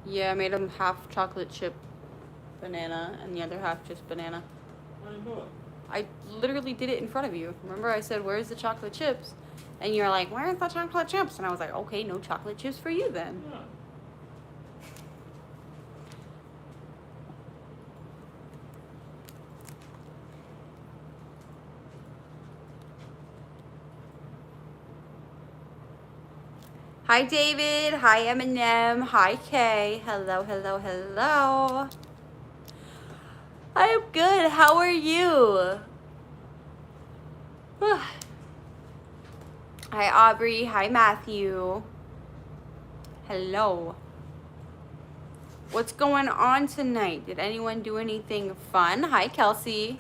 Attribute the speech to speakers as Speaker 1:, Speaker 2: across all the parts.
Speaker 1: Yeah, I made them half chocolate chip banana and the other half just banana.
Speaker 2: How do you do it?
Speaker 1: I literally did it in front of you. Remember I said, where's the chocolate chips? And you're like, where's the chocolate chips? And I was like, okay, no chocolate chips for you then.
Speaker 2: Yeah.
Speaker 1: Hi, David. Hi, Eminem. Hi, Kay. Hello, hello, hello. I'm good. How are you? Hi, Aubrey. Hi, Matthew. Hello. What's going on tonight? Did anyone do anything fun? Hi, Kelsey.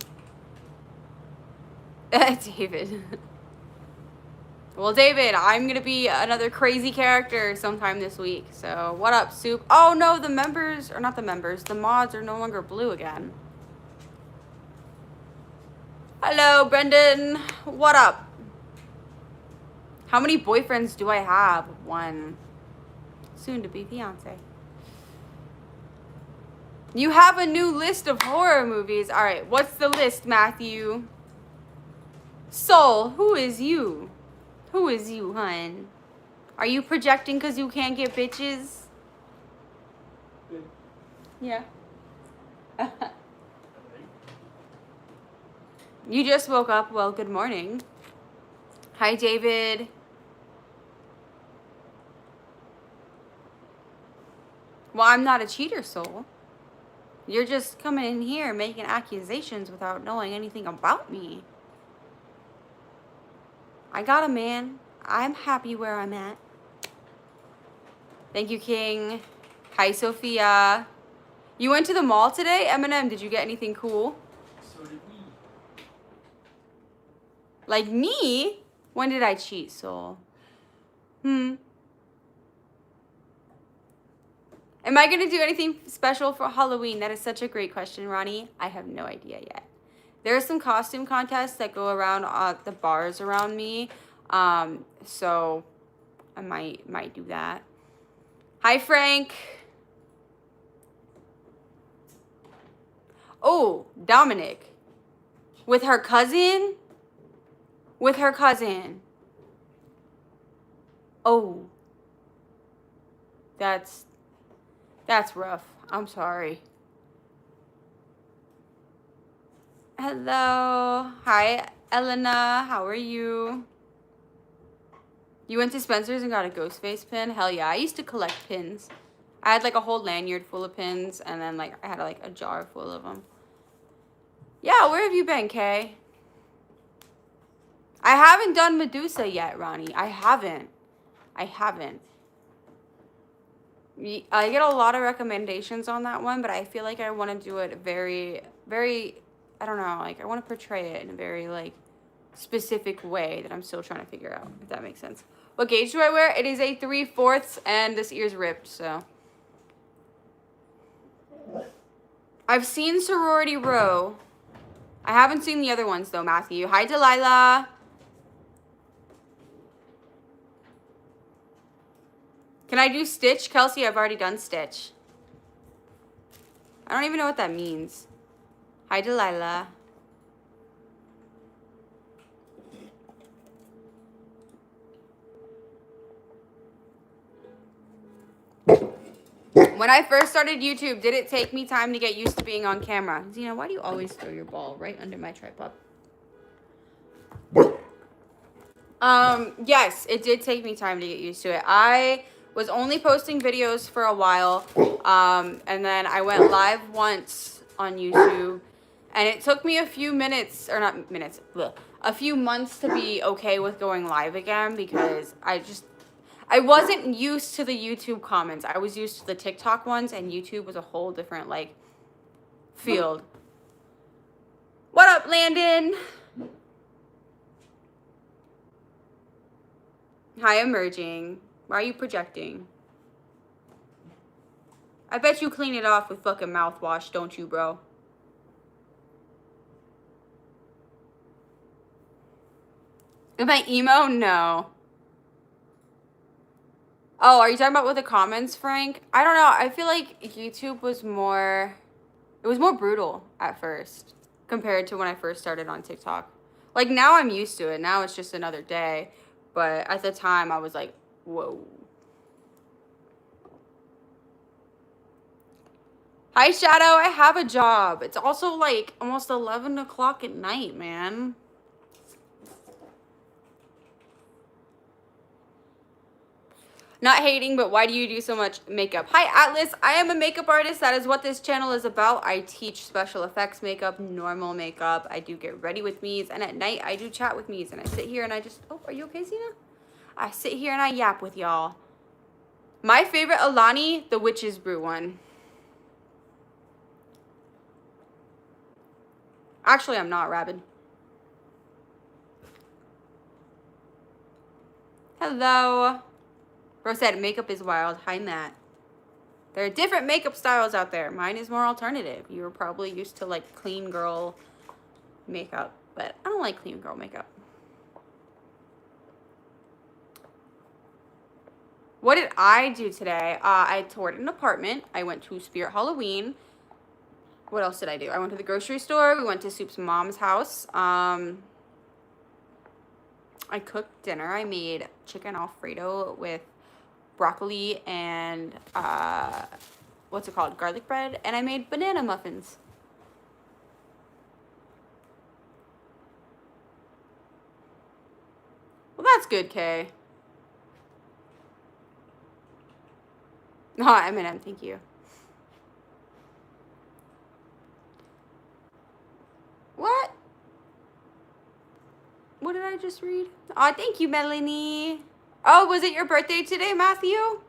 Speaker 1: David. Well, David, I'm going to be another crazy character sometime this week. So, what up, Soup? Oh, no, the members, or not the members, the mods are no longer blue again. Hello, Brendan. What up? How many boyfriends do I have? One. Soon to be fiance. You have a new list of horror movies. All right, what's the list, Matthew? Soul, who is you? Who is you, hun? Are you projecting because you can't get bitches?
Speaker 2: Good.
Speaker 1: Yeah. You just woke up. Well, good morning. Hi, David. Well, I'm not a cheater, Soul. You're just coming in here making accusations without knowing anything about me. I got a man. I'm happy where I'm at. Thank you, King. Hi, Sophia. You went to the mall today? Eminem, did you get anything cool?
Speaker 2: So did we.
Speaker 1: Like me? When did I cheat, Soul? Am I going to do anything special for Halloween? That is such a great question, Ronnie. I have no idea yet. There are some costume contests that go around the bars around me. So I might do that. Hi, Frank. Oh, Dominic. With her cousin? With her cousin. Oh. That's rough. I'm sorry. Hello. Hi, Elena. How are you? You went to Spencer's and got a ghost face pin? Hell yeah. I used to collect pins. I had like a whole lanyard full of pins, and then like I had like a jar full of them. Yeah, where have you been, Kay? I haven't done Medusa yet, Ronnie. I haven't. I get a lot of recommendations on that one, but I feel like I want to do it very, very, I don't know, like I want to portray it in a very like specific way that I'm still trying to figure out, if that makes sense. What gauge do I wear? It is a 3/4, and this ear's ripped, so. I've seen Sorority Row. I haven't seen the other ones though, Matthew. Hi, Delilah. Can I do Stitch? Kelsey, I've already done Stitch. I don't even know what that means. Hi, Delilah. When I first started YouTube, did it take me time to get used to being on camera? Zena, why do you always throw your ball right under my tripod? Yes, it did take me time to get used to it. I was only posting videos for a while, and then I went live once on YouTube, and it took me a few minutes, or not minutes, bleh, a few months to be okay with going live again, because I wasn't used to the YouTube comments. I was used to the TikTok ones, and YouTube was a whole different, like, field. What up, Landon? Hi, Emerging. Why are you projecting? I bet you clean it off with fucking mouthwash, don't you, bro? Am I emo? No. Oh, are you talking about with the comments, Frank? I don't know. I feel like YouTube was more, it was more brutal at first compared to when I first started on TikTok. Like now I'm used to it. Now it's just another day. But at the time I was like, whoa. Hi, Shadow. I have a job. It's also like almost 11 o'clock at night, man. Not hating, but why do you do so much makeup? Hi, Atlas. I am a makeup artist. That is what this channel is about. I teach special effects makeup, normal makeup. I do get ready with me's, and at night I do chat with me's, and I sit here and I just, oh, are you okay, Zena? I sit here and I yap with y'all. My favorite Alani, the Witch's Brew one. Actually, I'm not, Rabid. Hello. Bro said makeup is wild. Hi, Matt. There are different makeup styles out there. Mine is more alternative. You were probably used to like clean girl makeup, but I don't like clean girl makeup. What did I do today? I toured an apartment. I went to Spirit Halloween. What else did I do? I went to the grocery store. We went to Soup's mom's house. I cooked dinner. I made chicken Alfredo with broccoli and what's it called? Garlic bread. And I made banana muffins. Well, that's good, Kay. Oh, Eminem, thank you. What? What did I just read? Oh, thank you, Melanie. Oh, was it your birthday today, Matthew?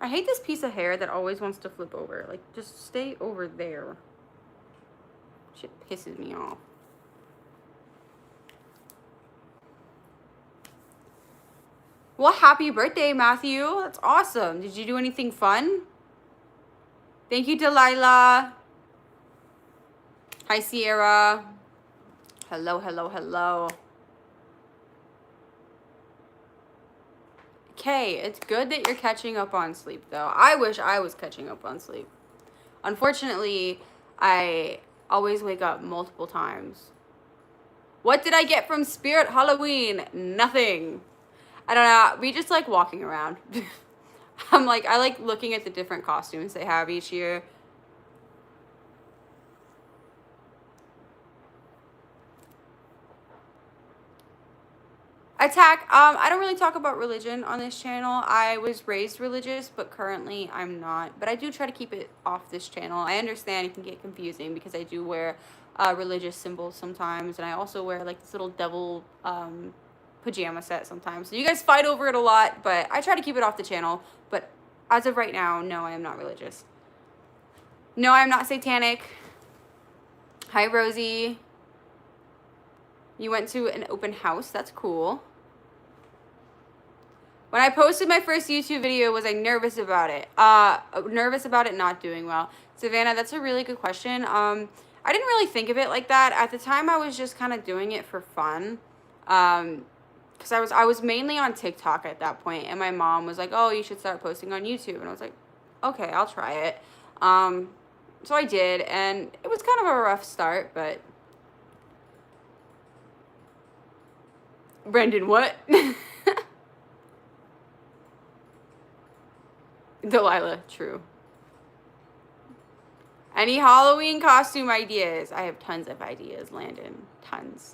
Speaker 1: I hate this piece of hair that always wants to flip over. Like, just stay over there. Shit pisses me off. Well, happy birthday, Matthew. That's awesome. Did you do anything fun? Thank you, Delilah. Hi, Sierra. Hello, hello, hello. Okay, it's good that you're catching up on sleep, though. I wish I was catching up on sleep. Unfortunately, I always wake up multiple times. What did I get from Spirit Halloween? Nothing. I don't know. We just like walking around. I like looking at the different costumes they have each year. Attack. I don't really talk about religion on this channel. I was raised religious, but currently I'm not. But I do try to keep it off this channel. I understand it can get confusing because I do wear religious symbols sometimes, and I also wear like this little devil pajama set sometimes. So you guys fight over it a lot, but I try to keep it off the channel. But as of right now, no, I am not religious. No, I'm not satanic. Hi, Rosie. You went to an open house. That's cool. When I posted my first YouTube video, was I nervous about it? Nervous about it not doing well. Savannah, that's a really good question. I didn't really think of it like that. At the time, I was just kind of doing it for fun. Because I was mainly on TikTok at that point, and my mom was like, oh, you should start posting on YouTube. And I was like, okay, I'll try it. So I did, and it was kind of a rough start, but... Brendan, what? Delilah, true. Any Halloween costume ideas? I have tons of ideas, Landon. Tons.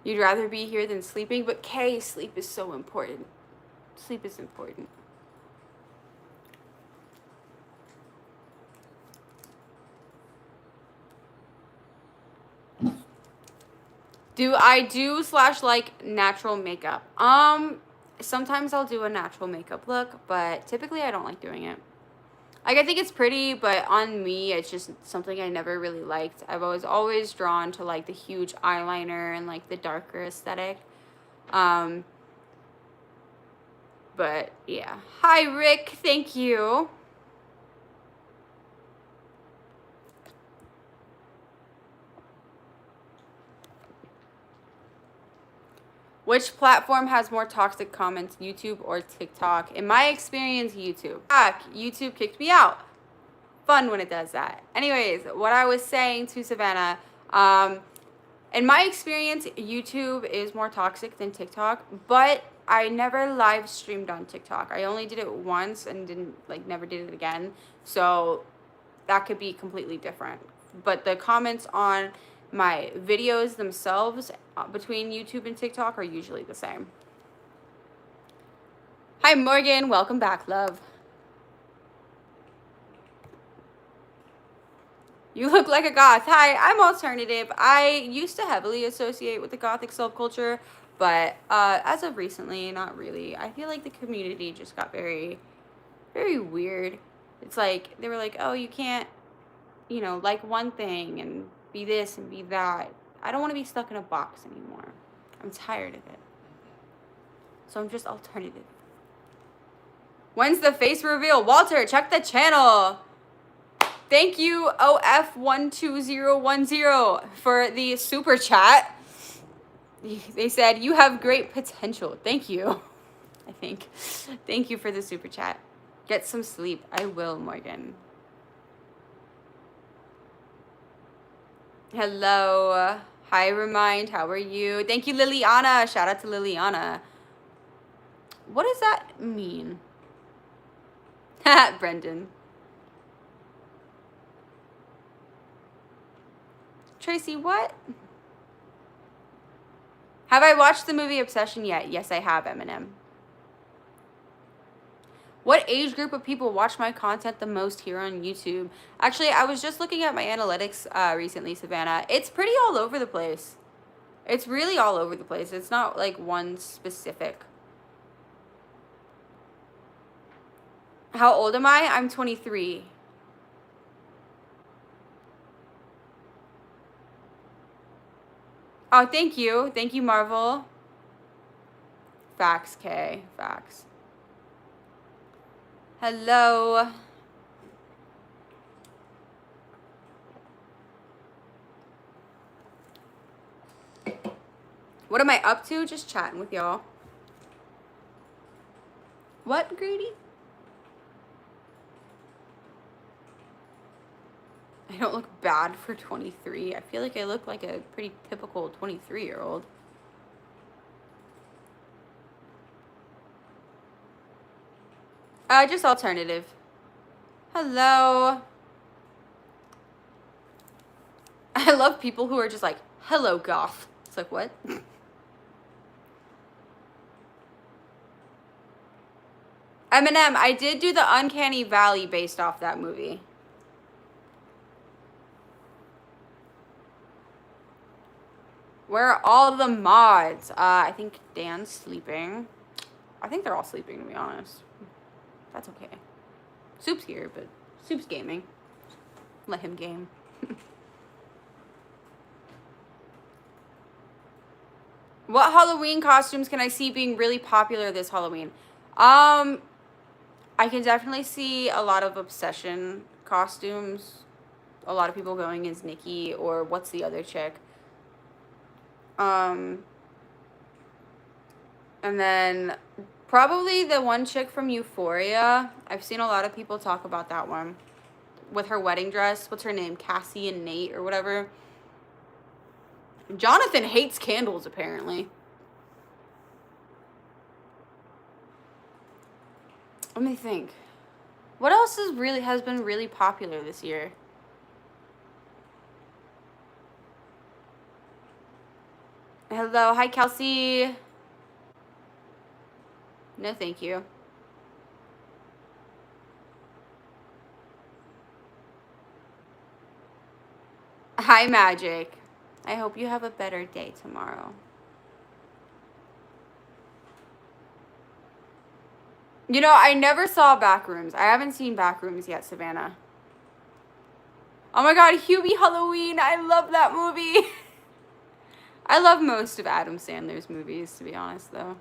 Speaker 1: You'd rather be here than sleeping, but Kay, sleep is so important. Sleep is important. Do I do / like natural makeup? Sometimes I'll do a natural makeup look, but typically I don't like doing it. Like, I think it's pretty, but on me, it's just something I never really liked. I was always drawn to, like, the huge eyeliner and, like, the darker aesthetic. But, yeah. Hi, Rick. Thank you. Which platform has more toxic comments, YouTube or TikTok? In my experience, YouTube. YouTube kicked me out. Fun when it does that. Anyways, what I was saying to Savannah, in my experience, YouTube is more toxic than TikTok, but I never live streamed on TikTok. I only did it once and never did it again. So that could be completely different. But the comments on my videos themselves between YouTube and TikTok are usually the same. Hi, Morgan. Welcome back, love. You look like a goth. Hi, I'm alternative. I used to heavily associate with the gothic subculture, but as of recently, not really. I feel like the community just got very, very weird. It's like, they were like, oh, you can't, like one thing and be this and be that. I don't want to be stuck in a box anymore. I'm tired of it. So I'm just alternative. When's the face reveal? Walter, check the channel. Thank you, OF12010, for the super chat. They said, you have great potential. Thank you, I think. Thank you for the super chat. Get some sleep. I will, Morgan. Hello. Hi, Remind. How are you? Thank you, Liliana. Shout out to Liliana. What does that mean? Brendan. Tracy, what? Have I watched the movie Obsession yet? Yes, I have, Eminem. What age group of people watch my content the most here on YouTube? Actually, I was just looking at my analytics recently, Savannah. It's pretty all over the place. It's really all over the place. It's not like one specific. How old am I? I'm 23. Oh, thank you. Thank you, Marvel. Facts, K. Facts. Hello. What am I up to? Just chatting with y'all. What, Grady? I don't look bad for 23. I feel like I look like a pretty typical 23-year-old. Just alternative. Hello. I love people who are just like, hello, goth. It's like, what? Eminem, I did do the Uncanny Valley based off that movie. Where are all the mods? I think Dan's sleeping. I think they're all sleeping, to be honest. That's okay. Soup's here, but Soup's gaming. Let him game. What Halloween costumes can I see being really popular this Halloween? I can definitely see a lot of Obsession costumes. A lot of people going as Nikki, or what's the other chick? And then probably the one chick from Euphoria. I've seen a lot of people talk about that one. With her wedding dress. What's her name? Cassie and Nate or whatever. Jonathan hates candles, apparently. Let me think. What else has been really popular this year? Hello. Hi, Kelsey. No, thank you. Hi, Magic. I hope you have a better day tomorrow. You know, I never saw Backrooms. I haven't seen Backrooms yet, Savannah. Oh my god, Hubie Halloween. I love that movie. I love most of Adam Sandler's movies, to be honest, though.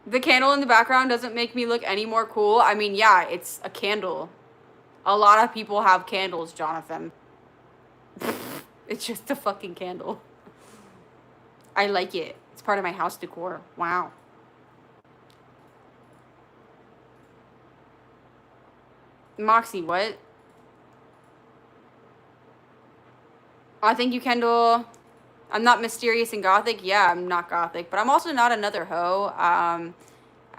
Speaker 1: The candle in the background doesn't make me look any more cool. I mean, yeah, it's a candle. A lot of people have candles, Jonathan. It's just a fucking candle. I like it. It's part of my house decor. Wow. Moxie, what? Oh, thank you, Kendall. I'm not mysterious and gothic. Yeah, I'm not gothic, but I'm also not another hoe. I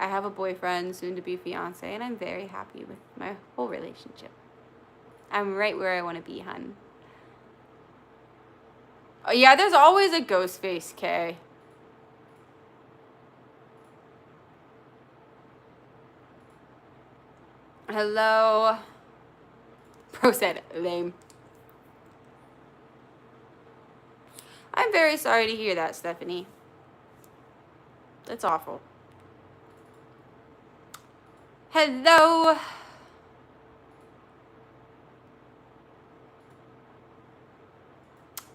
Speaker 1: have a boyfriend, soon to be fiance, and I'm very happy with my whole relationship. I'm right where I want to be, hun. Oh, yeah, there's always a ghost face, Kay. Hello. Bro said lame. I'm very sorry to hear that, Stephanie. That's awful. Hello.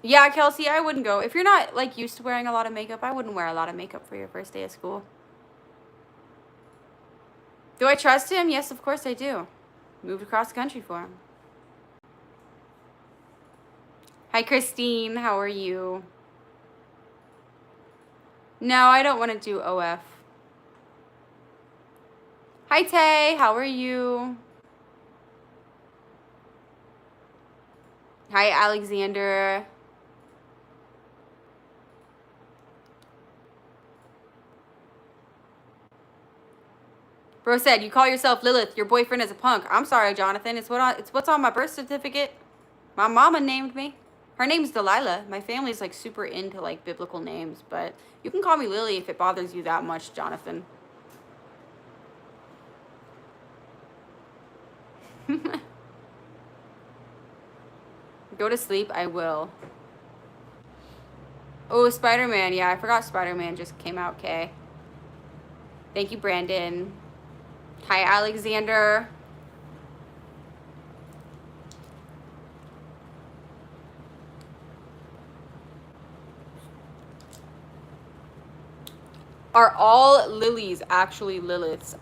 Speaker 1: Yeah, Kelsey, I wouldn't go. If you're not, like, used to wearing a lot of makeup, I wouldn't wear a lot of makeup for your first day of school. Do I trust him? Yes, of course I do. Moved across the country for him. Hi, Christine. How are you? No, I don't want to do OF. Hi, Tay. How are you? Hi, Alexander. Bro said, you call yourself Lilith. Your boyfriend is a punk. I'm sorry, Jonathan. It's what's on my birth certificate. My mama named me. Her name's Delilah. My family's like super into like biblical names, but you can call me Lily if it bothers you that much, Jonathan. Go to sleep, I will. Oh, Spider-Man. Yeah, I forgot Spider-Man just came out, Kay. Thank you, Brandon. Hi, Alexander. Are all lilies actually Liliths?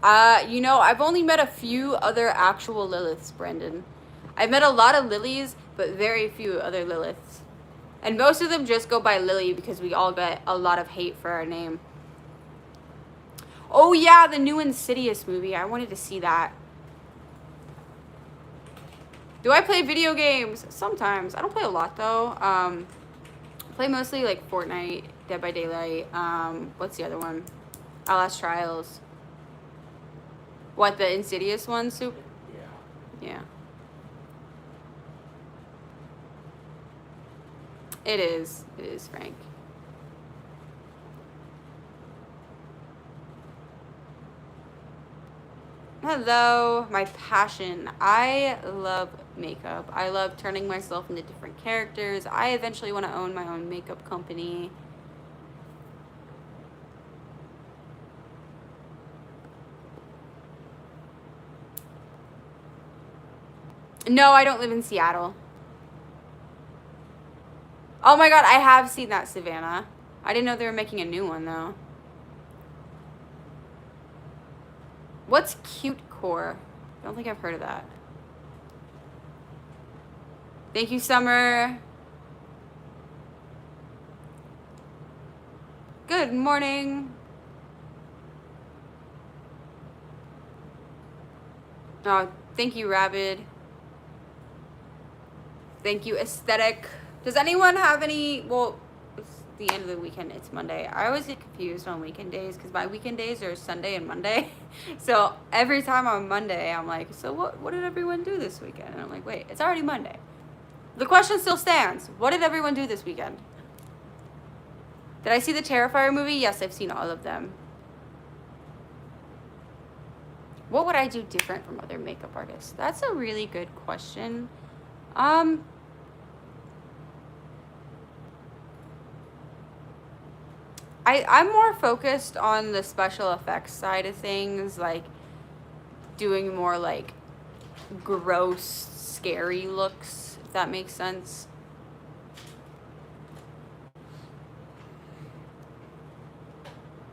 Speaker 1: You know, I've only met a few other actual Liliths, Brendan. I've met a lot of lilies, but very few other Liliths. And most of them just go by Lily because we all get a lot of hate for our name. Oh yeah, the new Insidious movie. I wanted to see that. Do I play video games? Sometimes. I don't play a lot though. I play mostly like Fortnite, Dead by Daylight. What's the other one? Outlast Trials. What, the Insidious one, Soup?
Speaker 2: Yeah.
Speaker 1: Yeah. It is. It is, Frank. Hello. My passion. I love makeup. I love turning myself into different characters. I eventually want to own my own makeup company. No, I don't live in Seattle. Oh my god, I have seen that, Savannah. I didn't know they were making a new one, though. What's Cute Core? I don't think I've heard of that. Thank you, Summer. Good morning. Oh, thank you, Rabid. Thank you, Aesthetic. Does anyone have any... Well, it's the end of the weekend. It's Monday. I always get confused on weekend days because my weekend days are Sunday and Monday. So every time on Monday, I'm like, so what did everyone do this weekend? And I'm like, wait, it's already Monday. The question still stands. What did everyone do this weekend? Did I see the Terrifier movie? Yes, I've seen all of them. What would I do different from other makeup artists? That's a really good question. I'm more focused on the special effects side of things, like doing more like gross, scary looks, if that makes sense.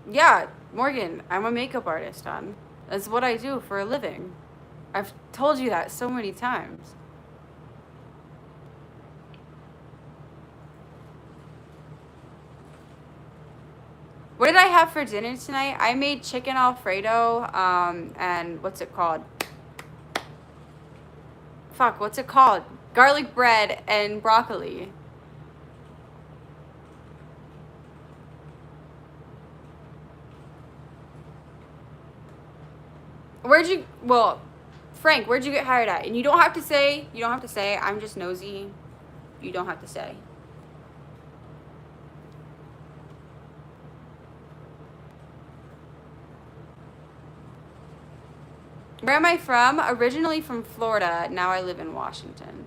Speaker 1: Yeah, Morgan, I'm a makeup artist, hon. That's what I do for a living. I've told you that so many times. What did I have for dinner tonight? I made chicken Alfredo, and what's it called? Fuck, what's it called? Garlic bread and broccoli. Well, Frank, where'd you get hired at? And you don't have to say, I'm just nosy. You don't have to say. Where am I from? Originally from Florida. Now I live in Washington.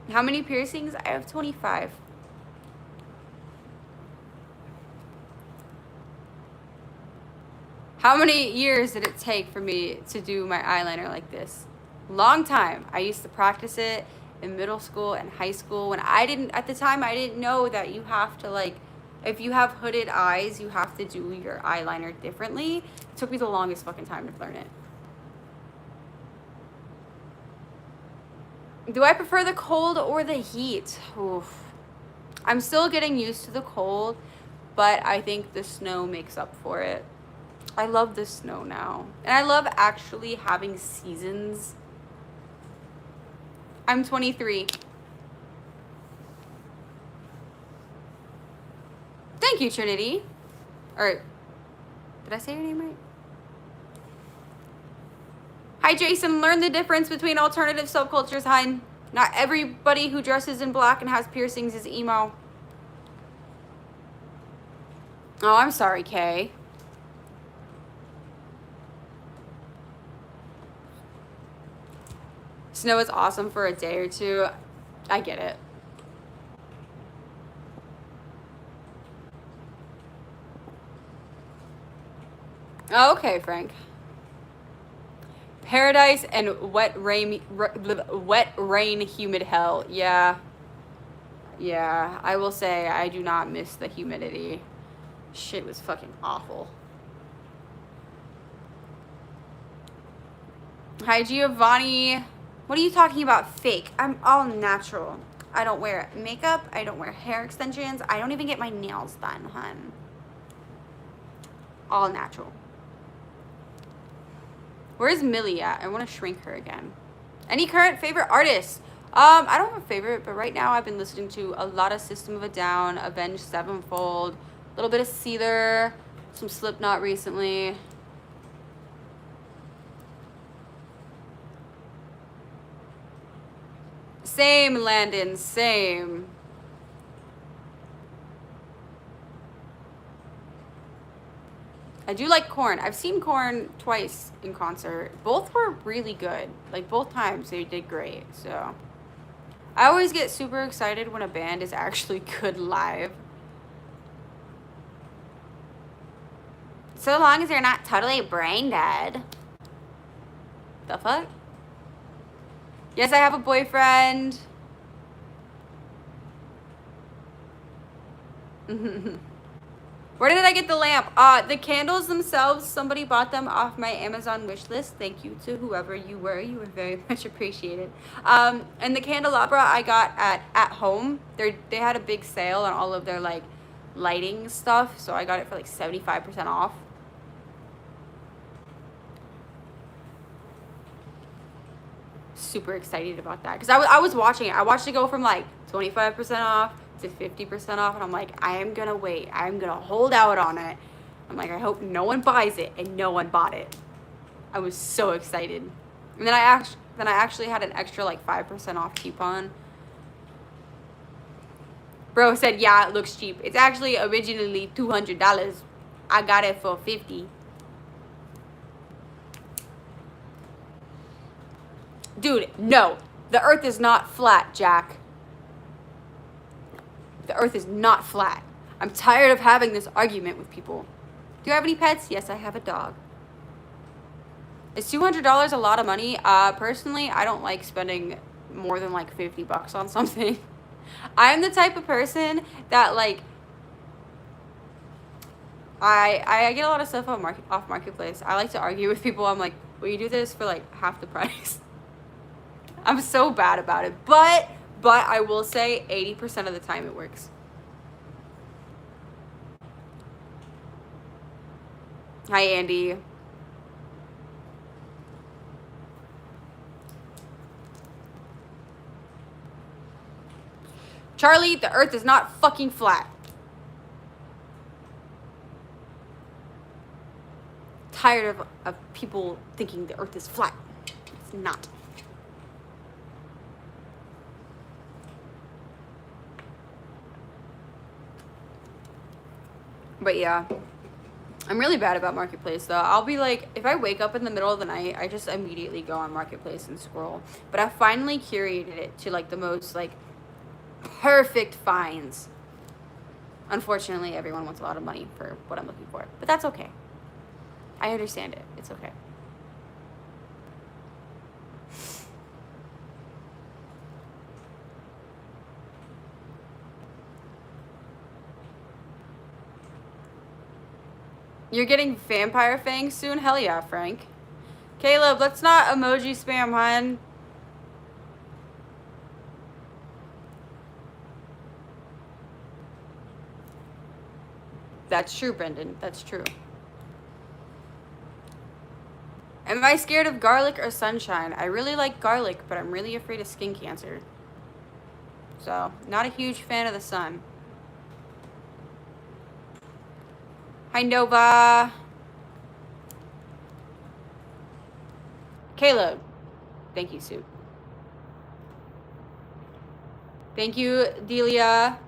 Speaker 1: How many piercings? I have 25. How many years did it take for me to do my eyeliner like this? Long time. I used to practice it in middle school and high school when at the time I didn't know that you have to, like, if you have hooded eyes, you have to do your eyeliner differently. It took me the longest fucking time to learn it. Do I prefer the cold or the heat? Oof. I'm still getting used to the cold, but I think the snow makes up for it. I love the snow now. And I love actually having seasons. I'm 23. Thank you, Trinity. Or, did I say your name right? Hi, Jason. Learn the difference between alternative subcultures, hun. Not everybody who dresses in black and has piercings is emo. Oh, I'm sorry, Kay. Snow is awesome for a day or two. I get it. Oh, okay, Frank. Paradise and wet rain, humid hell. Yeah. Yeah, I will say I do not miss the humidity. Shit was fucking awful. Hi, Giovanni. What are you talking about fake? I'm all natural. I don't wear makeup. I don't wear hair extensions. I don't even get my nails done, hun. All natural. Where's Millie at? I want to shrink her again. Any current favorite artists? I don't have a favorite, but right now I've been listening to a lot of System of a Down, Avenged Sevenfold, a little bit of Seether, some Slipknot recently. Same, Landon, same. I do like Korn. I've seen Korn twice in concert. Both were really good. Like, both times they did great. So I always get super excited when a band is actually good live. So long as you're not totally brain dead. The fuck? Yes, I have a boyfriend. Where did I get the lamp? The candles themselves, somebody bought them off my Amazon wish list. Thank you to whoever you were. You were very much appreciated. And the candelabra I got at home. They had a big sale on all of their, like, lighting stuff. So I got it for like 75% off. Super excited about that because I was watching it. I watched it go from like 25% off to 50% off, and I'm like, I am gonna wait. I'm gonna hold out on it. I'm like, I hope no one buys it, and no one bought it. I was so excited, and then I actually had an extra like 5% off coupon. Bro said, yeah, it looks cheap. It's actually originally $200. I got it for $50. Dude, no. The earth is not flat, Jack. The earth is not flat. I'm tired of having this argument with people. Do you have any pets? Yes, I have a dog. Is $200 a lot of money? Personally, I don't like spending more than like $50 on something. I'm the type of person that, like, I get a lot of stuff off Marketplace. I like to argue with people. I'm like, will you do this for like half the price? I'm so bad about it. But But I will say 80% of the time it works. Hi, Andy. Charlie, the earth is not fucking flat. Tired of people thinking the earth is flat. It's not. But yeah, I'm really bad about Marketplace though. I'll be like, if I wake up in the middle of the night, I just immediately go on Marketplace and scroll. But I finally curated it to like the most like perfect finds. Unfortunately, everyone wants a lot of money for what I'm looking for, but that's okay. I understand it. It's okay. You're getting vampire fangs soon? Hell yeah, Frank. Caleb, let's not emoji spam, hun. That's true, Brendan. That's true. Am I scared of garlic or sunshine? I really like garlic, but I'm really afraid of skin cancer. So, not a huge fan of the sun. Hi, Nova. Caleb. Thank you, Sue. Thank you, Delia.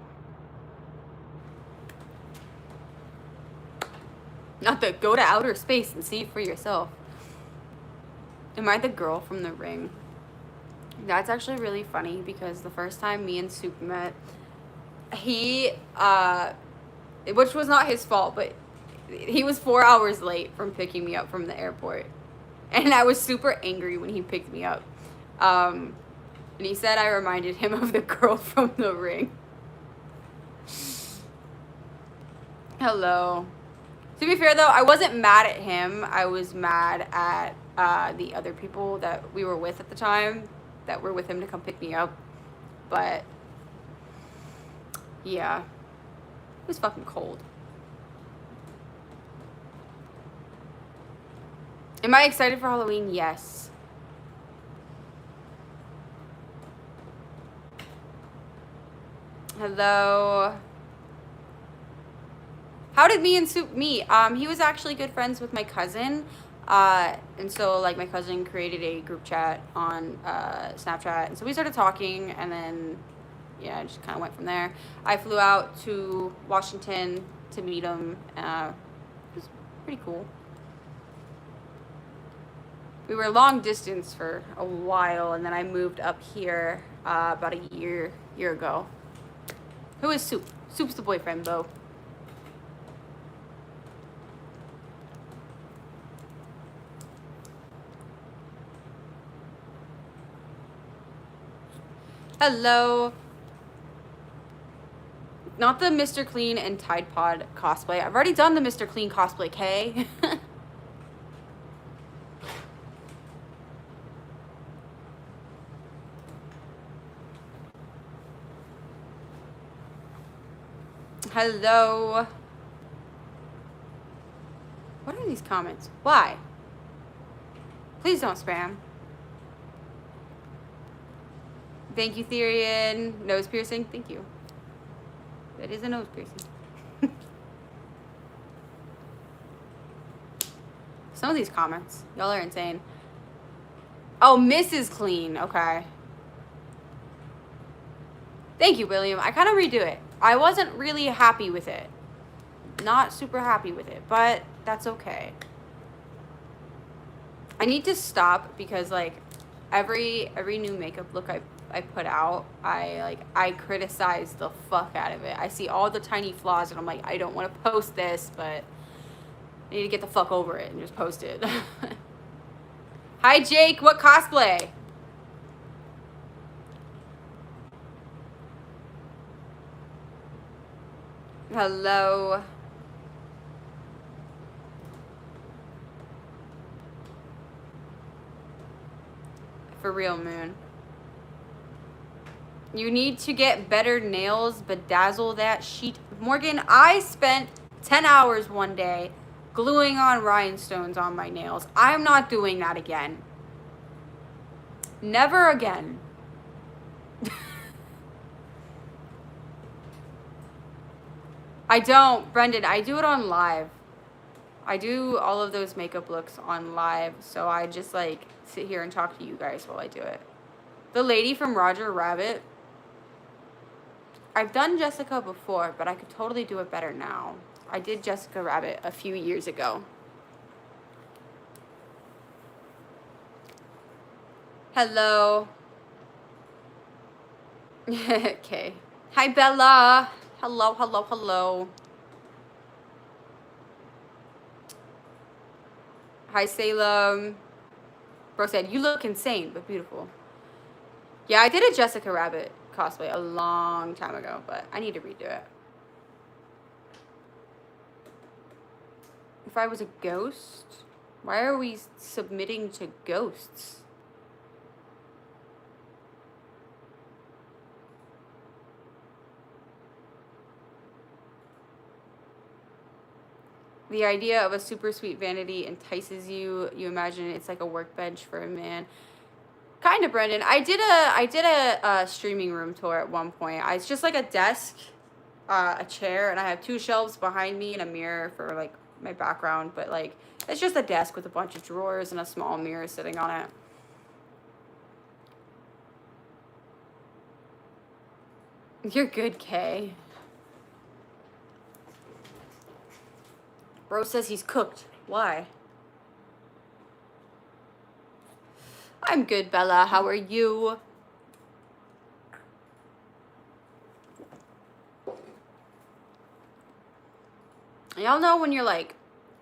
Speaker 1: Not the go to outer space and see for yourself. Am I the girl from The Ring? That's actually really funny because the first time me and Soup met, he, which was not his fault, but he was 4 hours late from picking me up from the airport. And I was super angry when he picked me up. And he said I reminded him of the girl from The Ring. Hello. To be fair, though, I wasn't mad at him. I was mad at the other people that we were with at the time that were with him to come pick me up. But, yeah. It was fucking cold. Am I excited for Halloween? Yes. Hello. How did me and Soup meet? He was actually good friends with my cousin. And so, like, my cousin created a group chat on Snapchat. And so we started talking, and then, yeah, it just kind of went from there. I flew out to Washington to meet him. It was pretty cool. We were long distance for a while, and then I moved up here about a year ago. Who is Soup? Soup's the boyfriend, though. Hello. Not the Mr. Clean and Tide Pod cosplay. I've already done the Mr. Clean cosplay, Kay. Hello. What are these comments? Why? Please don't spam. Thank you, Therian. Nose piercing. Thank you. That is a nose piercing. Some of these comments. Y'all are insane. Oh, Mrs. Clean. Okay. Thank you, William. I kind of redo it. I wasn't really happy with it. Not super happy with it, but that's okay. I need to stop because, like, every new makeup look I put out, I criticize the fuck out of it. I see all the tiny flaws and I'm like, I don't want to post this, but I need to get the fuck over it and just post it. Hi, Jake. What cosplay? Hello. For real, Moon. You need to get better nails. Bedazzle that sheet. Morgan, I spent 10 hours one day gluing on rhinestones on my nails. I'm not doing that again. Never again. I don't, Brendan. I do it on live. I do all of those makeup looks on live, so I just like sit here and talk to you guys while I do it. The lady from Roger Rabbit. I've done Jessica before, but I could totally do it better now. I did Jessica Rabbit a few years ago. Hello. Okay. Hi, Bella. Hello, hello, hello. Hi, Salem. Bro said, you look insane, but beautiful. Yeah, I did a Jessica Rabbit cosplay a long time ago, but I need to redo it. If I was a ghost? Why are we submitting to ghosts? The idea of a super sweet vanity entices you. You imagine it's like a workbench for a man. Kind of, Brendan. I did a streaming room tour at one point. It's just like a desk, a chair, and I have 2 shelves behind me and a mirror for like my background. But like, it's just a desk with a bunch of drawers and a small mirror sitting on it. You're good, Kay. Bro says he's cooked. Why? I'm good, Bella. How are you? Y'all know when you're like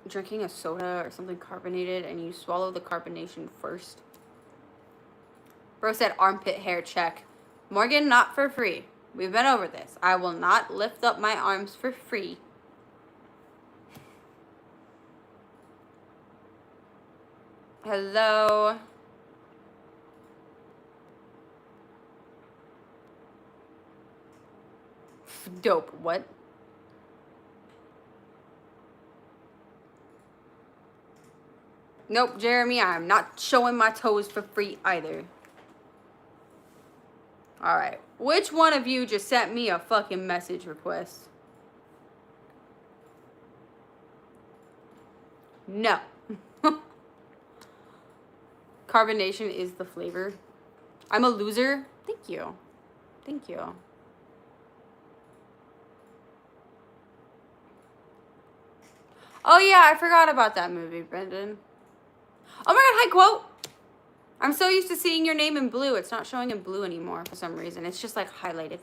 Speaker 1: drinking a soda or something carbonated and you swallow the carbonation first? Bro said armpit hair check. Morgan, not for free. We've been over this. I will not lift up my arms for free. Hello. Dope. What? Nope, Jeremy, I'm not showing my toes for free either. Alright. Which one of you just sent me a fucking message request? No. Carbonation is the flavor. I'm a loser. Thank you. Thank you. Oh yeah, I forgot about that movie, Brendan. Oh my god, hi quote! I'm so used to seeing your name in blue. It's not showing in blue anymore for some reason. It's just like highlighted.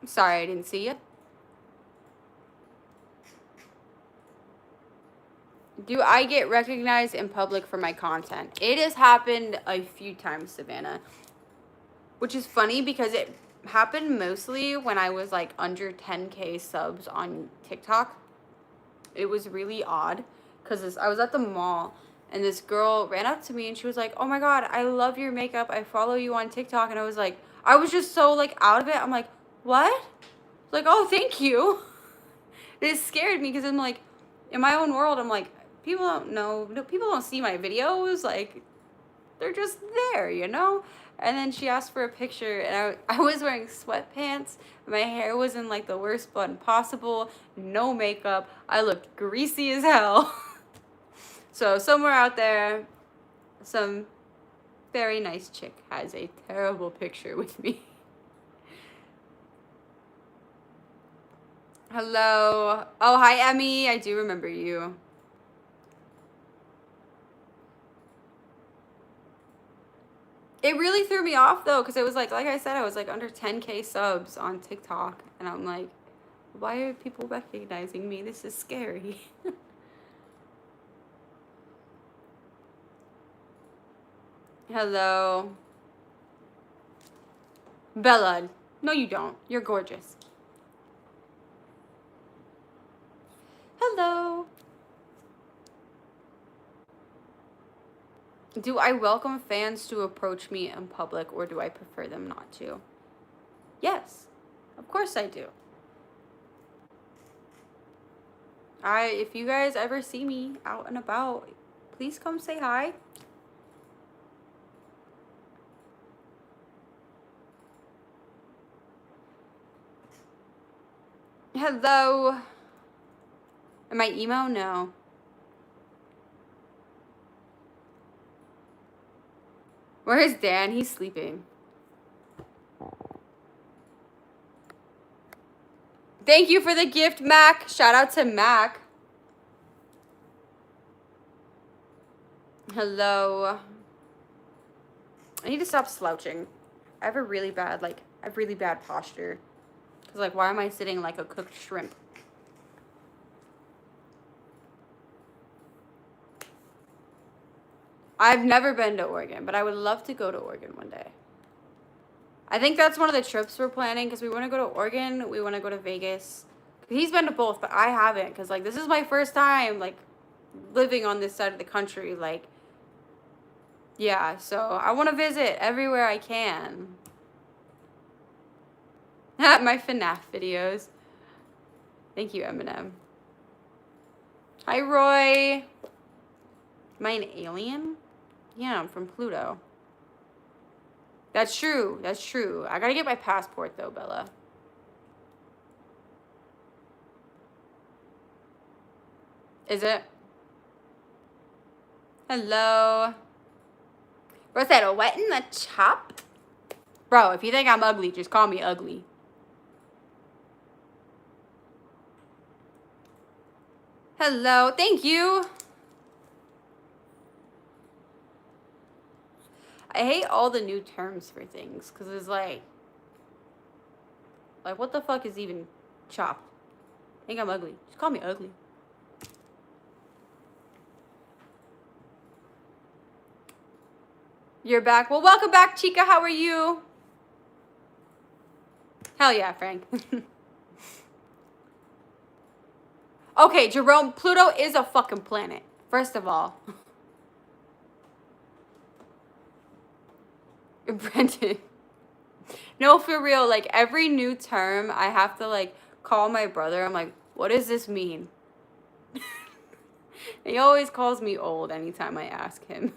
Speaker 1: I'm sorry I didn't see you. Do I get recognized in public for my content? It has happened a few times, Savannah. Which is funny because it happened mostly when I was like under 10K subs on TikTok. It was really odd because I was at the mall and this girl ran up to me and she was like, oh my god, I love your makeup. I follow you on TikTok. And I was like, I was just so like out of it. I'm like, what? Like, oh, thank you. It scared me because I'm like, in my own world, I'm like, people don't know, people don't see my videos. Like, they're just there, you know? And then she asked for a picture, and I was wearing sweatpants. My hair was in like the worst bun possible. No makeup. I looked greasy as hell. So somewhere out there, some very nice chick has a terrible picture with me. Hello. Oh, hi, Emmy. I do remember you. It really threw me off though, because it was like I said, I was like under 10K subs on TikTok, and I'm like, why are people recognizing me? This is scary. Hello. Bella, no you don't. You're gorgeous. Hello. Do I welcome fans to approach me in public, or do I prefer them not to? Yes, of course I do. If you guys ever see me out and about, please come say hi. Hello. Am I emo? No. Where is Dan? He's sleeping. Thank you for the gift, Mac. Shout out to Mac. Hello. I need to stop slouching. I have really bad posture. Cause like, why am I sitting like a cooked shrimp? I've never been to Oregon, but I would love to go to Oregon one day. I think that's one of the trips we're planning, because we want to go to Oregon, we want to go to Vegas. He's been to both, but I haven't, because like this is my first time like living on this side of the country. Like, yeah, so I want to visit everywhere I can. My FNAF videos. Thank you, Eminem. Hi, Roy. Am I an alien? Yeah, I'm from Pluto. That's true. That's true. I gotta get my passport, though, Bella. Is it? Hello. Bro said, what in the chop? Bro, if you think I'm ugly, just call me ugly. Hello. Thank you. I hate all the new terms for things, because it's like, what the fuck is even chopped? I think I'm ugly. Just call me ugly. You're back. Well, welcome back, Chica. How are you? Hell yeah, Frank. Okay, Jerome, Pluto is a fucking planet, first of all. Brendan. No, for real, like, every new term, I have to, like, call my brother. I'm like, what does this mean? He always calls me old anytime I ask him.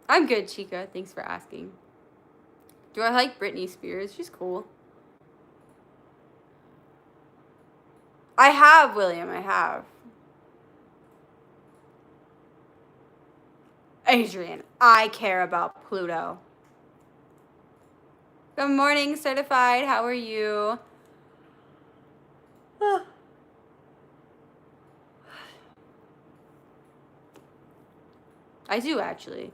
Speaker 1: I'm good, Chica. Thanks for asking. Do I like Britney Spears? She's cool. I have, William. I have. Adrian, I care about Pluto. Good morning, certified. How are you? I do, actually.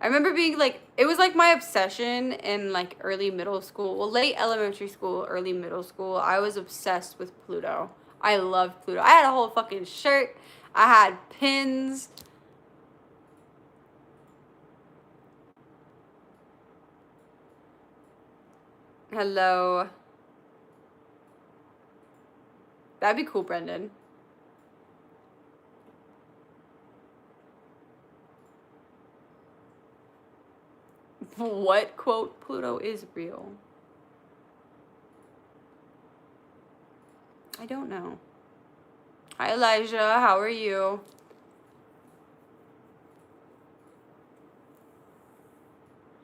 Speaker 1: I remember being like, it was like my obsession in like early middle school. Well, late elementary school, early middle school. I was obsessed with Pluto. I loved Pluto. I had a whole fucking shirt. I had pins. Hello. That'd be cool, Brendan. What quote? Pluto is real. I don't know. Hi, Elijah. How are you?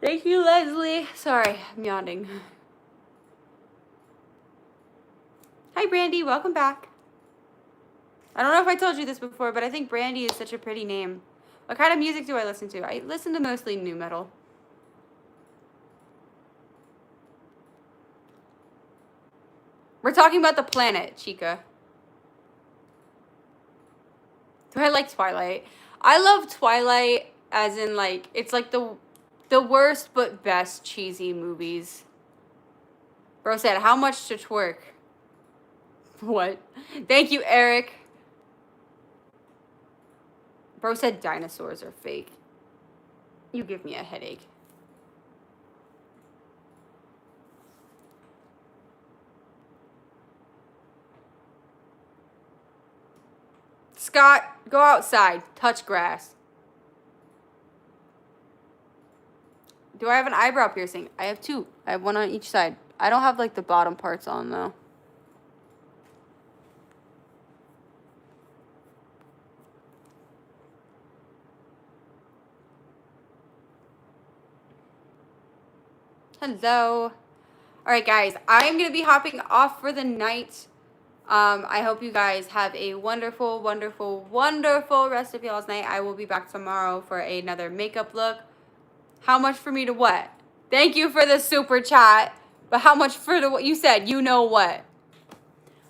Speaker 1: Thank you, Leslie. Sorry, I'm yawning. Hi, Brandy. Welcome back. I don't know if I told you this before, but I think Brandy is such a pretty name. What kind of music do I listen to? I listen to mostly nu metal. We're talking about the planet, Chica. Do I like Twilight? I love Twilight as in like, it's like the worst but best cheesy movies. Bro said, how much to twerk? What? Thank you, Eric. Bro said dinosaurs are fake. You give me a headache. Scott, go outside. Touch grass. Do I have an eyebrow piercing? I have 2. I have 1 on each side. I don't have, like, the bottom parts on, though. Hello. All right, guys. I am going to be hopping off for the night. I hope you guys have a wonderful, wonderful, wonderful rest of y'all's night. I will be back tomorrow for another makeup look. How much for me to what? Thank you for the super chat. But how much for the what you said? You know what?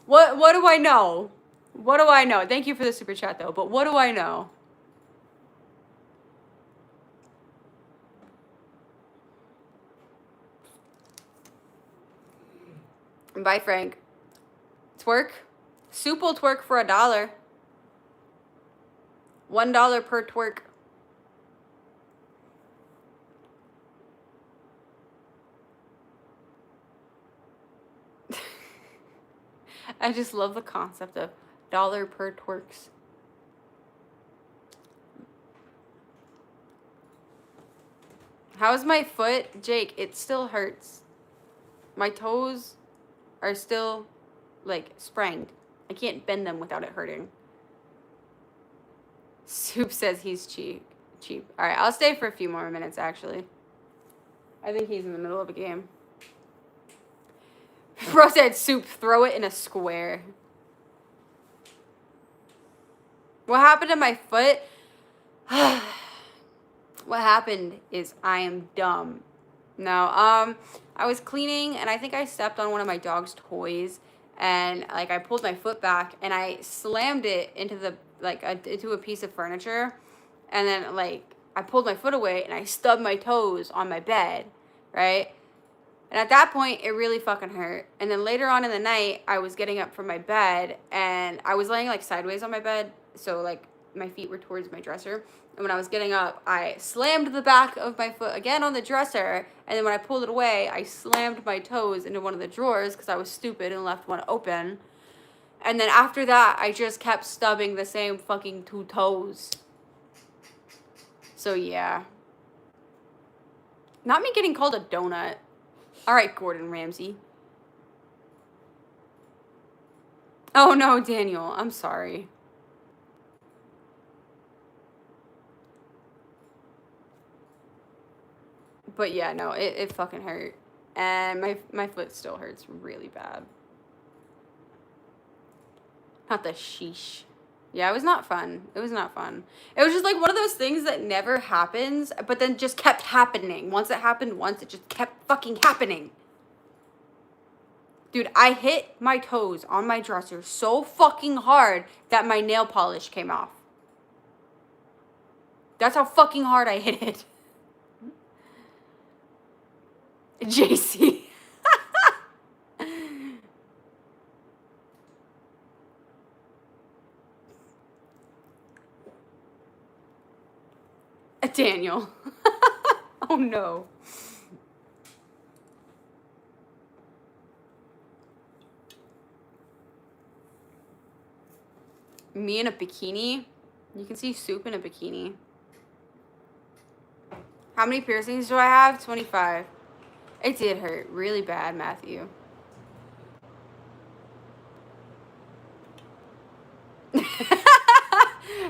Speaker 1: What do I know? What do I know? Thank you for the super chat though. But what do I know? Bye, Frank. Twerk. Soup will twerk for $1. $1 per twerk. I just love the concept of $1 per twerks. How's my foot? Jake, it still hurts. My toes are still, like, sprained. I can't bend them without it hurting. Soup says he's cheap. All right, I'll stay for a few more minutes, actually. I think he's in the middle of a game. Bro said, Soup, throw it in a square. What happened to my foot? What happened is I am dumb. No, I was cleaning and I think I stepped on one of my dog's toys and like I pulled my foot back and I slammed it into the into a piece of furniture, and then like I pulled my foot away and I stubbed my toes on my bed, right? And at that point it really fucking hurt. And then later on in the night I was getting up from my bed and I was laying like sideways on my bed, so like my feet were towards my dresser. And when I was getting up, I slammed the back of my foot again on the dresser. And then when I pulled it away, I slammed my toes into one of the drawers because I was stupid and left one open. And then after that, I just kept stubbing the same fucking 2 toes. So yeah. Not me getting called a donut. All right, Gordon Ramsay. Oh no, Daniel. I'm sorry. But yeah, no, it fucking hurt. And my foot still hurts really bad. Not the sheesh. Yeah, it was not fun. It was not fun. It was just like one of those things that never happens, but then just kept happening. Once it happened once, it just kept fucking happening. Dude, I hit my toes on my dresser so fucking hard that my nail polish came off. That's how fucking hard I hit it. JC. Daniel. Oh no. Me in a bikini? You can see Soup in a bikini. How many piercings do I have? 25. It did hurt really bad, Matthew.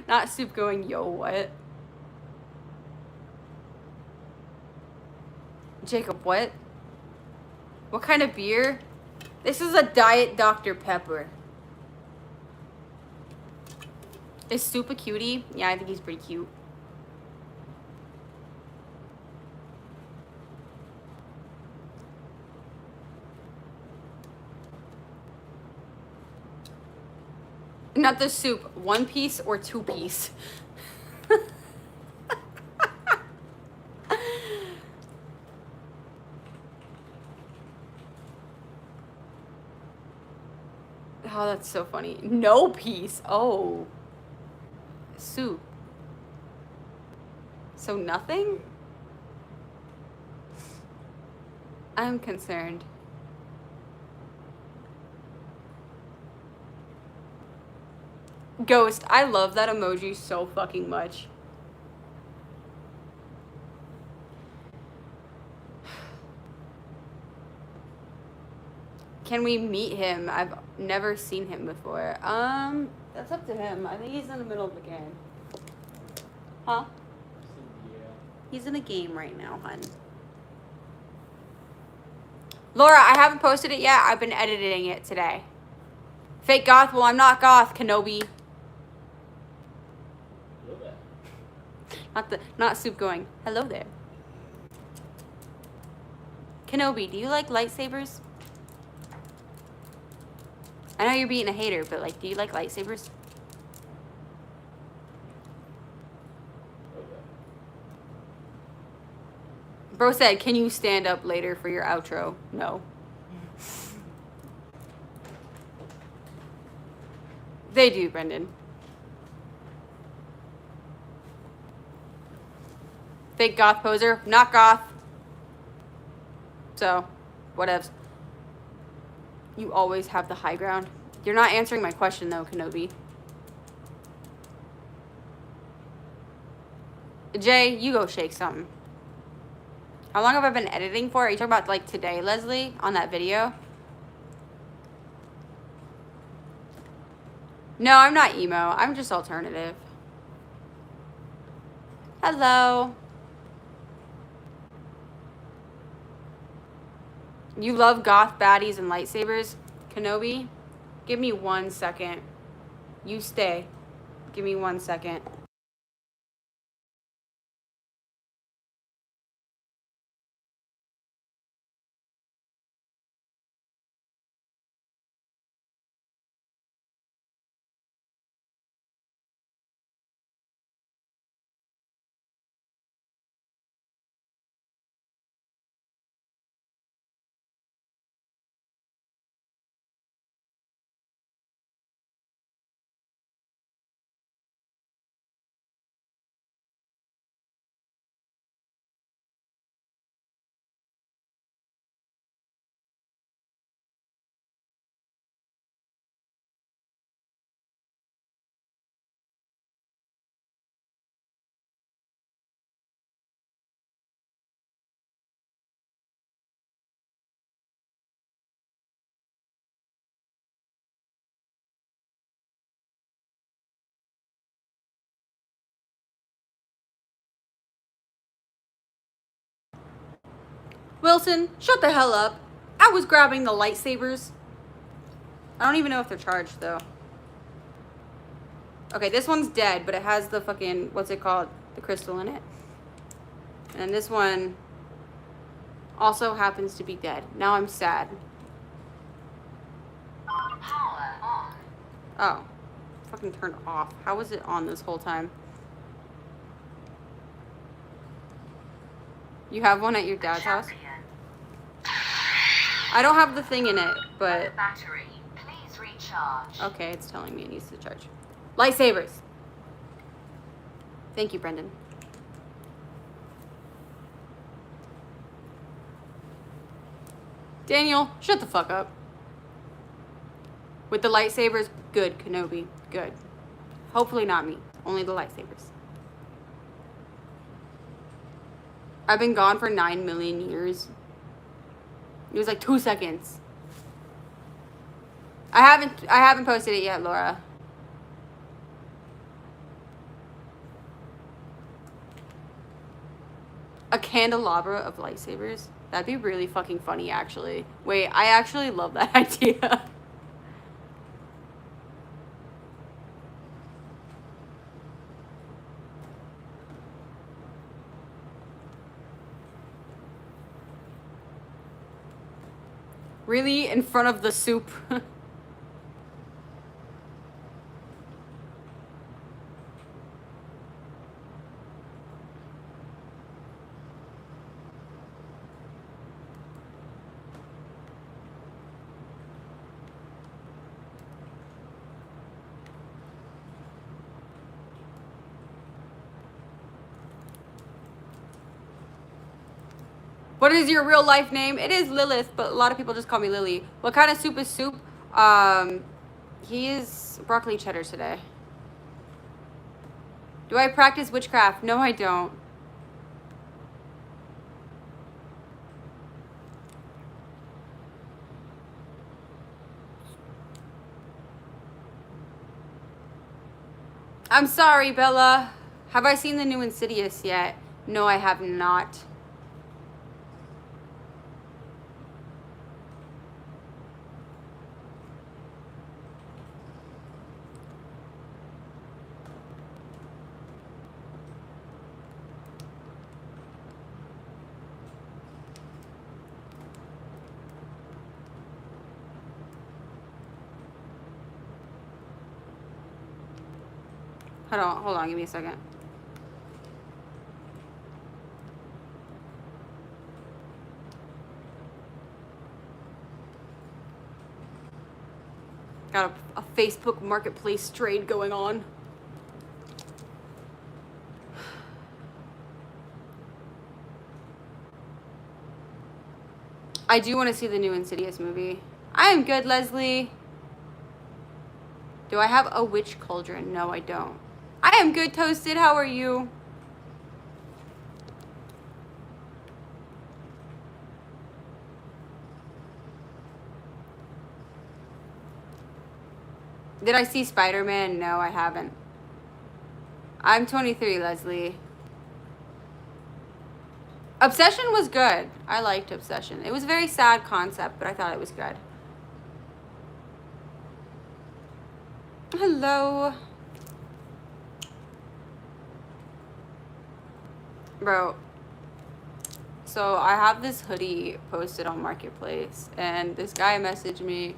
Speaker 1: Not Soup going, yo, what? Jacob, what? What kind of beer? This is a Diet Dr. Pepper. Is Soup a cutie? Yeah, I think he's pretty cute. Not the Soup, 1 piece or 2 piece? Oh, that's so funny. No piece. Oh. Soup. So nothing? I'm concerned. Ghost. I love that emoji so fucking much. Can we meet him? I've never seen him before. That's up to him. I think he's in the middle of the game. Huh?
Speaker 2: Yeah.
Speaker 1: He's in a game right now, hun. Laura, I haven't posted it yet. I've been editing it today. Fake goth? Well, I'm not goth, Kenobi.
Speaker 2: Hello there.
Speaker 1: Not soup going. Hello there. Kenobi, do you like lightsabers? I know you're being a hater, but like, do you like lightsabers?
Speaker 2: Hello there.
Speaker 1: Bro said, can you stand up later for your outro? No. They do, Brendan. Fake goth poser. Not goth. So, whatevs. You always have the high ground. You're not answering my question, though, Kenobi. Jay, you go shake something. How long have I been editing for? Are you talking about, like, today, Leslie? On that video? No, I'm not emo. I'm just alternative. Hello. You love goth baddies and lightsabers? Kenobi? Give me 1 second. You stay. Give me 1 second. Wilson, shut the hell up. I was grabbing the lightsabers. I don't even know if they're charged, though. Okay, this one's dead, but it has the fucking, what's it called? The crystal in it. And this one also happens to be dead. Now I'm sad.
Speaker 3: Power on.
Speaker 1: Oh. Fucking turned off. How was it on this whole time? You have one at your dad's house? I don't have the thing in it, but...
Speaker 3: Battery, please recharge.
Speaker 1: Okay, it's telling me it needs to charge. Lightsabers. Thank you, Brendan. Daniel, shut the fuck up. With the lightsabers, good, Kenobi. Good. Hopefully not me. Only the lightsabers. I've been gone for 9 million years. It was like 2 seconds. I haven't posted it yet, Laura. A candelabra of lightsabers? That'd be really fucking funny, actually. Wait, I actually love that idea. Really? In front of the soup? What is your real life name? It is Lilith, but a lot of people just call me Lily. What kind of soup is soup? He is broccoli cheddar today. Do I practice witchcraft? No, I don't. I'm sorry, Bella. Have I seen the new Insidious yet? No, I have not. Hold on, give me a second. Got a Facebook marketplace trade going on. I do want to see the new Insidious movie. I am good, Leslie. Do I have a witch cauldron? No, I don't. I am good, Toasted. How are you? Did I see Spider-Man? No, I haven't. I'm 23, Leslie. Obsession was good. I liked Obsession. It was a very sad concept, but I thought it was good. Hello. Bro. So I have this hoodie posted on Marketplace, and this guy messaged me.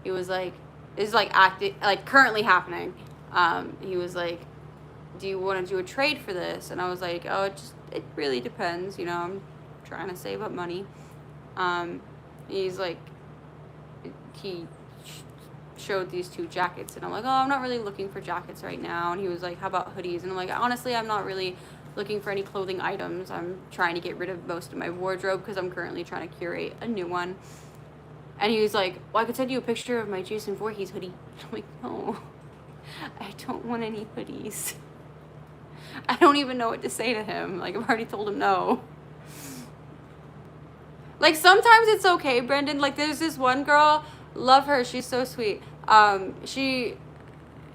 Speaker 1: He was like, "This is like currently happening." He was like, "Do you want to do a trade for this?" And I was like, "Oh, it really depends. You know, I'm trying to save up money." He's like, he showed these two jackets, and I'm like, "Oh, I'm not really looking for jackets right now." And he was like, "How about hoodies?" And I'm like, "Honestly, I'm not really looking for any clothing items. I'm trying to get rid of most of my wardrobe because I'm currently trying to curate a new one." And he was like, "Well, I could send you a picture of my Jason Voorhees hoodie." I'm like, "No, I don't want any hoodies." I don't even know what to say to him. Like, I've already told him no. Like, sometimes it's okay, Brendan. Like, there's this one girl, love her, she's so sweet. She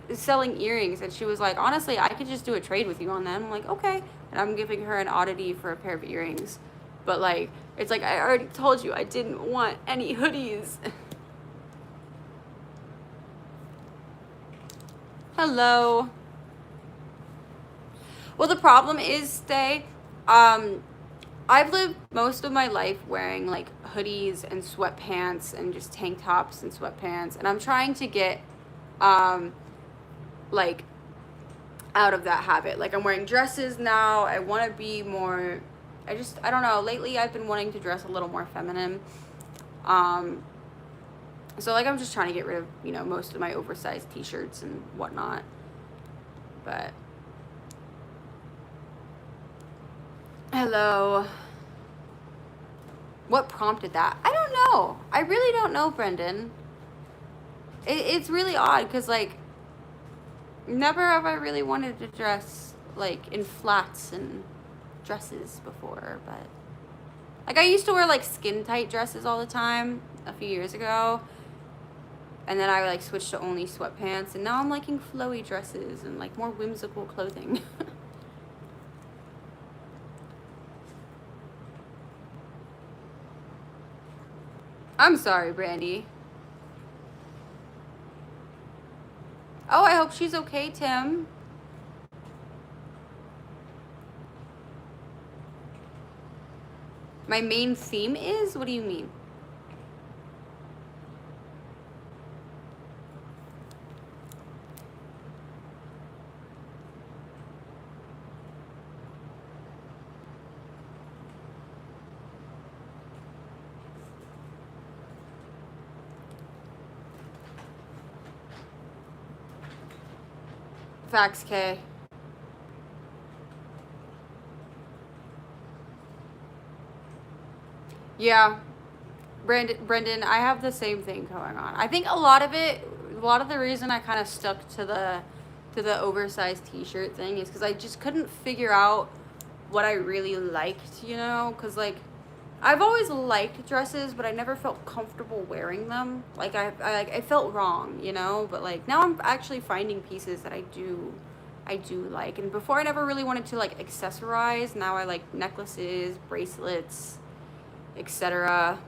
Speaker 1: is selling earrings, and she was like, "Honestly, I could just do a trade with you on them." I'm like, "Okay." And I'm giving her an oddity for a pair of earrings. But, like, it's like, I already told you I didn't want any hoodies. Hello. Well, the problem is, I've lived most of my life wearing like hoodies and sweatpants and just tank tops and sweatpants, and I'm trying to get like out of that habit. Like, I'm wearing dresses now. I want to be more, I don't know, lately I've been wanting to dress a little more feminine. So like, I'm just trying to get rid of, you know, most of my oversized t-shirts and whatnot. But hello. What prompted that? I don't know. I really don't know, Brendan. It's really odd because, like, never have I really wanted to dress, like, in flats and dresses before, but, like, I used to wear, like, skin-tight dresses all the time a few years ago, and then I, like, switched to only sweatpants, and now I'm liking flowy dresses and, like, more whimsical clothing. I'm sorry, Brandy. Oh, I hope she's okay, Tim. My main theme is? What do you mean? Facts, K. Yeah. Brendan, I have the same thing going on. I think a lot of the reason I kind of stuck to to the oversized t-shirt thing is because I just couldn't figure out what I really liked, you know? Because, like, I've always liked dresses, but I never felt comfortable wearing them. Like, I felt wrong, you know? But, like, now I'm actually finding pieces that I do like. And before I never really wanted to, like, accessorize. Now I like necklaces, bracelets, etc.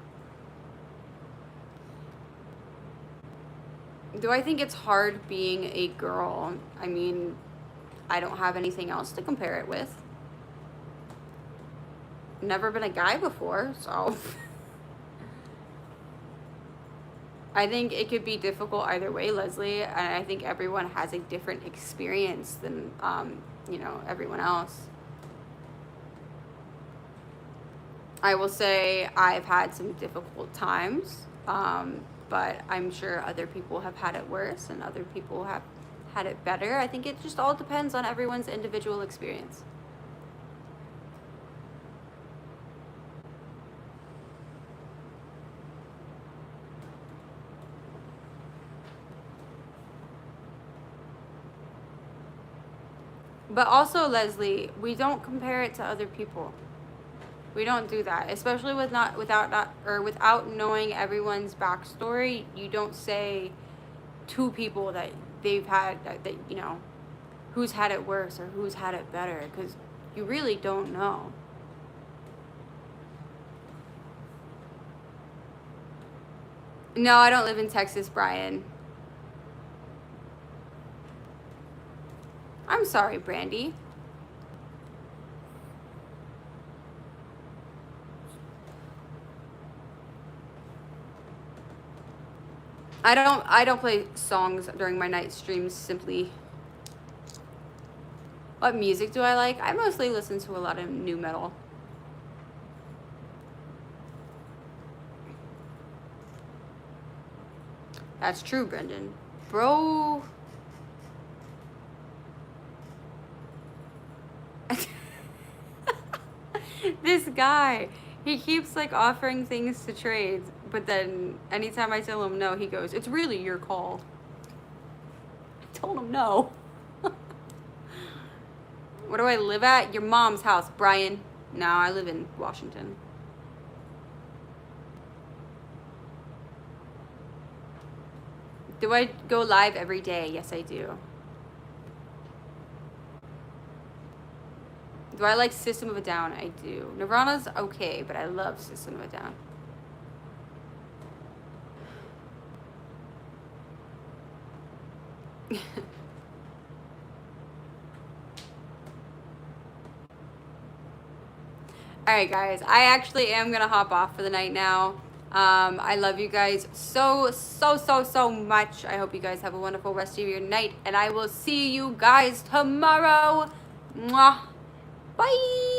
Speaker 1: Do I think it's hard being a girl? I mean, I don't have anything else to compare it with. Never been a guy before, so I think it could be difficult either way, Leslie. And I think everyone has a different experience than, you know, everyone else. I will say I've had some difficult times, but I'm sure other people have had it worse and other people have had it better. I think it just all depends on everyone's individual experience. But also, Leslie, we don't compare it to other people. We don't do that, especially without knowing everyone's backstory. You don't say to people that they've had that you know, who's had it worse or who's had it better, because you really don't know. No, I don't live in Texas, Brian. I'm sorry, Brandy. I don't play songs during my night streams simply. What music do I like? I mostly listen to a lot of new metal. That's true, Brendan. Bro. This guy, he keeps like offering things to trade, but then anytime I tell him no, he goes, "It's really your call." I told him no. Where do I live at? Your mom's house, Brian. No, I live in Washington. Do I go live every day? Yes, I do. Do I like System of a Down? I do. Nirvana's okay, but I love System of a Down. Alright, guys. I actually am going to hop off for the night now. I love you guys so much. I hope you guys have a wonderful rest of your night, and I will see you guys tomorrow. Mwah. Bye.